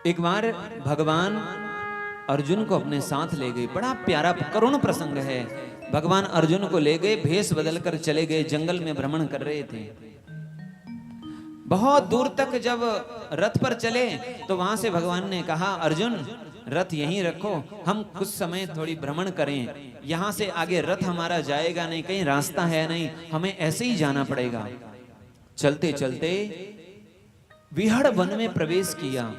एक बार भगवान अर्जुन को अपने साथ ले गए। बड़ा प्यारा करुण प्रसंग है। भगवान अर्जुन को ले गए, भेष बदलकर चले गए, जंगल में भ्रमण कर रहे थे। बहुत दूर तक जब रथ पर चले तो वहां से भगवान ने कहा, अर्जुन रथ यहीं रखो, हम कुछ समय थोड़ी भ्रमण करें। यहां से आगे रथ हमारा जाएगा नहीं, कहीं रास्ता है नहीं, हमें ऐसे ही जाना पड़ेगा। चलते चलते विहड़ वन में प्रवेश किया।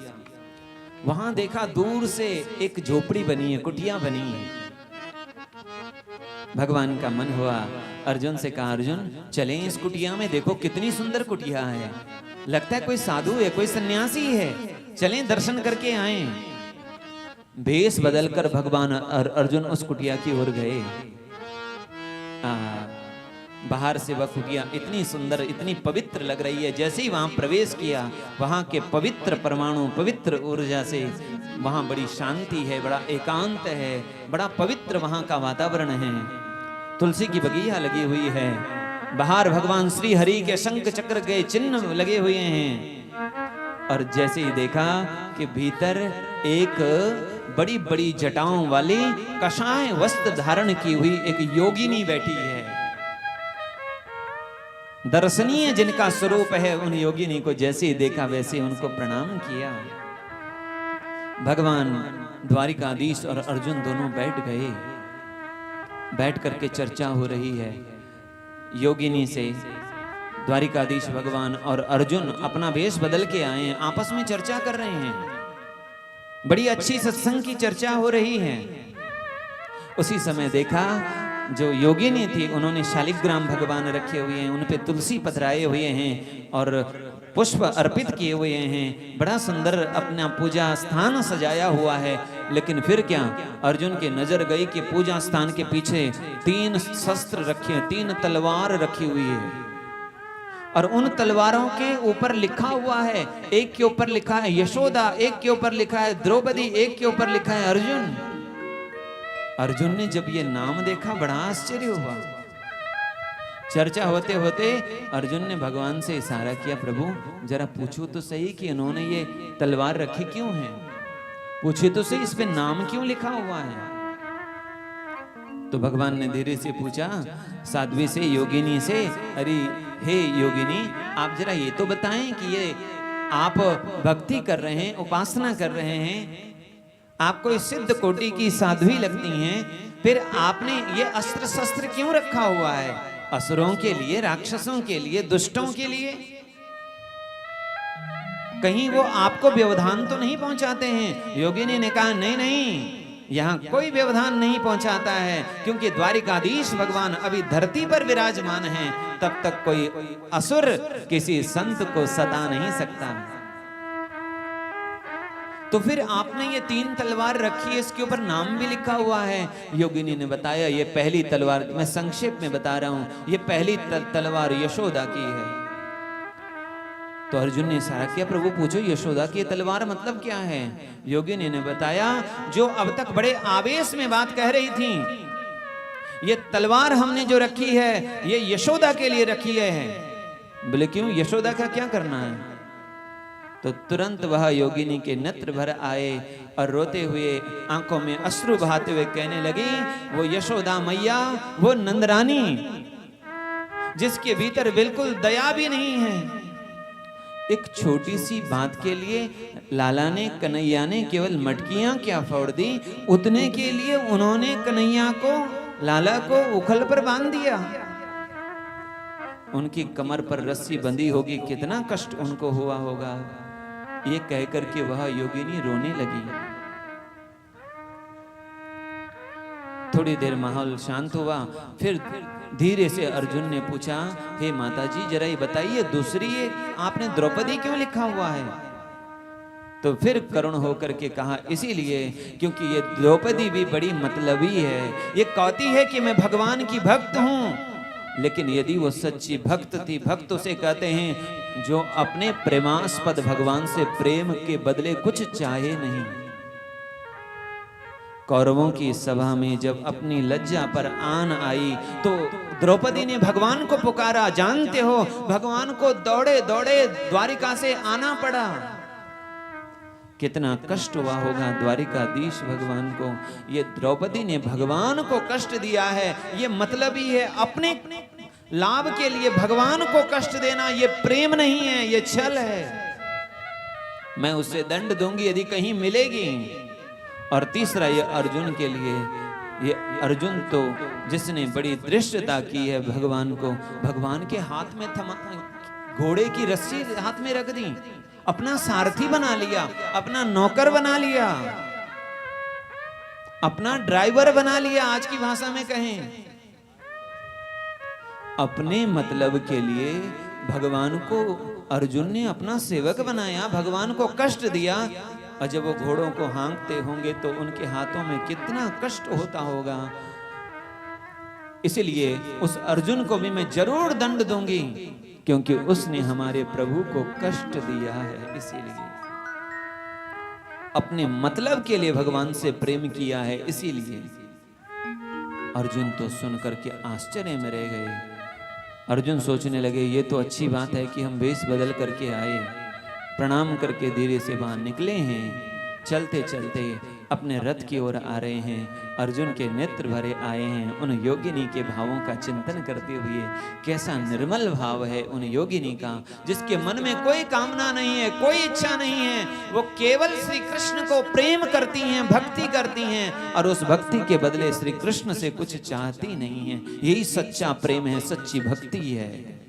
वहां देखा दूर से एक झोपड़ी बनी है, कुटिया बनी है। भगवान का मन हुआ, अर्जुन से कहा, अर्जुन चलें इस कुटिया में, देखो कितनी सुंदर कुटिया है, लगता है कोई साधु है, कोई सन्यासी है, चलें दर्शन करके आए। भेष बदलकर भगवान अर्जुन उस कुटिया की ओर गए। बाहर से वह कुटिया इतनी सुंदर, इतनी पवित्र लग रही है। जैसे ही वहां प्रवेश किया, वहां के पवित्र परमाणु, पवित्र ऊर्जा से वहां बड़ी शांति है, बड़ा एकांत है, बड़ा पवित्र वहां का वातावरण है। तुलसी की बगिया लगी हुई है। बाहर भगवान श्री हरि के शंख चक्र के चिन्ह लगे हुए हैं। और जैसे ही देखा कि भीतर एक बड़ी बड़ी जटाओं वाली कषाय वस्त्र धारण की हुई एक योगिनी बैठी है। दर्शनीय जिनका स्वरूप है, उन योगिनी को जैसे ही देखा वैसे उनको प्रणाम किया। भगवान द्वारिकाधीश और अर्जुन दोनों बैठ गए। बैठ करके चर्चा हो रही है योगिनी से। द्वारिकाधीश भगवान और अर्जुन अपना वेश बदल के आए हैं, आपस में चर्चा कर रहे हैं। बड़ी अच्छी सत्संग की चर्चा हो रही है। उसी समय देखा जो योगिनी थी, उन्होंने शालिग्राम भगवान रखे हुए हैं, उन पे तुलसी पथराए हुए हैं और पुष्प अर्पित किए हुए हैं। बड़ा सुंदर अपना पूजा स्थान सजाया हुआ है। लेकिन फिर क्या, अर्जुन की नजर गई कि पूजा स्थान के पीछे 3 शस्त्र रखे हैं, 3 तलवार रखी हुई है। और उन तलवारों के ऊपर लिखा हुआ है, एक के ऊपर लिखा है यशोदा, एक के ऊपर लिखा है द्रौपदी, एक के ऊपर लिखा है अर्जुन। अर्जुन ने जब ये नाम देखा बड़ा आश्चर्य हुआ। चर्चा होते होते अर्जुन ने भगवान से इशारा किया, प्रभु जरा पूछो तो सही कि इन्होंने ये तलवार रखी क्यों है, पूछे तो सही इस पे नाम क्यों लिखा हुआ है। तो भगवान ने धीरे से पूछा साध्वी से, योगिनी से, अरे हे योगिनी, आप जरा ये तो बताएं कि ये आप भक्ति कर रहे हैं, उपासना कर रहे हैं, आपको इस सिद्ध कोटि की साध्वी लगती हैं, फिर आपने ये अस्त्र शस्त्र क्यों रखा हुआ है? असुरों के लिए, राक्षसों के लिए, दुष्टों के लिए? कहीं वो आपको व्यवधान तो नहीं पहुंचाते हैं? योगिनी ने कहा, नहीं नहीं, यहाँ कोई व्यवधान नहीं पहुंचाता है, क्योंकि द्वारिकाधीश भगवान अभी धरती पर विराजमान हैं, तब तक कोई असुर किसी संत को सता नहीं सकता। तो फिर आपने ये 3 तलवार रखी है, इसके ऊपर नाम भी लिखा हुआ है। योगिनी ने बताया, ये पहली तलवार, मैं संक्षेप में बता रहा हूं, ये पहली तलवार यशोदा की है। तो अर्जुन ने इशारा किया, प्रभु पूछो यशोदा की तलवार मतलब क्या है? योगिनी ने बताया, जो अब तक बड़े आवेश में बात कह रही थी, ये तलवार हमने जो रखी है ये यशोदा के लिए रखी है। बोले क्यों, यशोदा का क्या करना है? तो तुरंत वह योगिनी के नेत्र भर आए और रोते हुए, आंखों में अश्रु बहाते हुए कहने लगी, वो यशोदा मैया, वो नंदरानी जिसके भीतर बिल्कुल दया भी नहीं है। एक छोटी सी बात के लिए लाला ने, कन्हैया ने केवल मटकियां क्या फोड़ दी, उतने के लिए उन्होंने कन्हैया को, लाला को उखल पर बांध दिया। उनकी कमर पर रस्सी बंधी होगी, कितना कष्ट उनको हुआ होगा। ये कहकर के वह योगिनी रोने लगी। थोड़ी देर माहौल शांत हुआ, फिर धीरे से अर्जुन ने पूछा, हे माता जी जरा ये बताइए, दूसरी ये आपने द्रौपदी क्यों लिखा हुआ है? तो फिर करुण होकर के कहा, इसीलिए क्योंकि ये द्रौपदी भी बड़ी मतलबी है। ये कहती है कि मैं भगवान की भक्त हूं, लेकिन यदि वो सच्ची भक्त थी, भक्त उसे कहते हैं जो अपने प्रेमास्पद भगवान से प्रेम के बदले कुछ चाहे नहीं। कौरवों की सभा में जब अपनी लज्जा पर आन आई तो द्रौपदी ने भगवान को पुकारा। जानते हो, भगवान को दौड़े दौड़े द्वारिका से आना पड़ा। कितना कष्ट हुआ होगा द्वारिकाधीश भगवान को। ये द्रौपदी ने भगवान को कष्ट दिया है, ये मतलब ही है अपने लाभ के लिए भगवान को कष्ट देना। ये प्रेम नहीं है, ये छल है। मैं उसे दंड दूंगी यदि कहीं मिलेगी। और तीसरा ये अर्जुन के लिए, ये अर्जुन तो जिसने बड़ी दृष्टता की है भगवान को, भगवान के हाथ में थमा, घोड़े की रस्सी हाथ में रख दी, अपना सारथी बना लिया, अपना नौकर बना लिया, अपना ड्राइवर बना लिया। आज की भाषा में कहें, अपने मतलब के लिए भगवान को अर्जुन ने अपना सेवक बनाया, भगवान को कष्ट दिया। और जब वो घोड़ों को हाँकते होंगे तो उनके हाथों में कितना कष्ट होता होगा। इसलिए उस अर्जुन को भी मैं जरूर दंड दूंगी, क्योंकि उसने हमारे प्रभु को कष्ट दिया है। इसीलिए अपने मतलब के लिए भगवान से प्रेम किया है। इसीलिए अर्जुन तो सुनकर के आश्चर्य में रह गए। अर्जुन सोचने लगे ये तो अच्छी बात है कि हम वेश बदल करके आए, प्रणाम करके धीरे से बाहर निकले हैं, चलते चलते अपने रथ की ओर आ रहे हैं। अर्जुन के नेत्र भरे आए हैं। उन योगिनी के भावों का चिंतन करते हुए, कैसा निर्मल भाव है उन योगिनी का, जिसके मन में कोई कामना नहीं है, कोई इच्छा नहीं है। वो केवल श्री कृष्ण को प्रेम करती हैं, भक्ति करती हैं, और उस भक्ति के बदले श्री कृष्ण से कुछ चाहती नहीं है। यही सच्चा प्रेम है, सच्ची भक्ति है।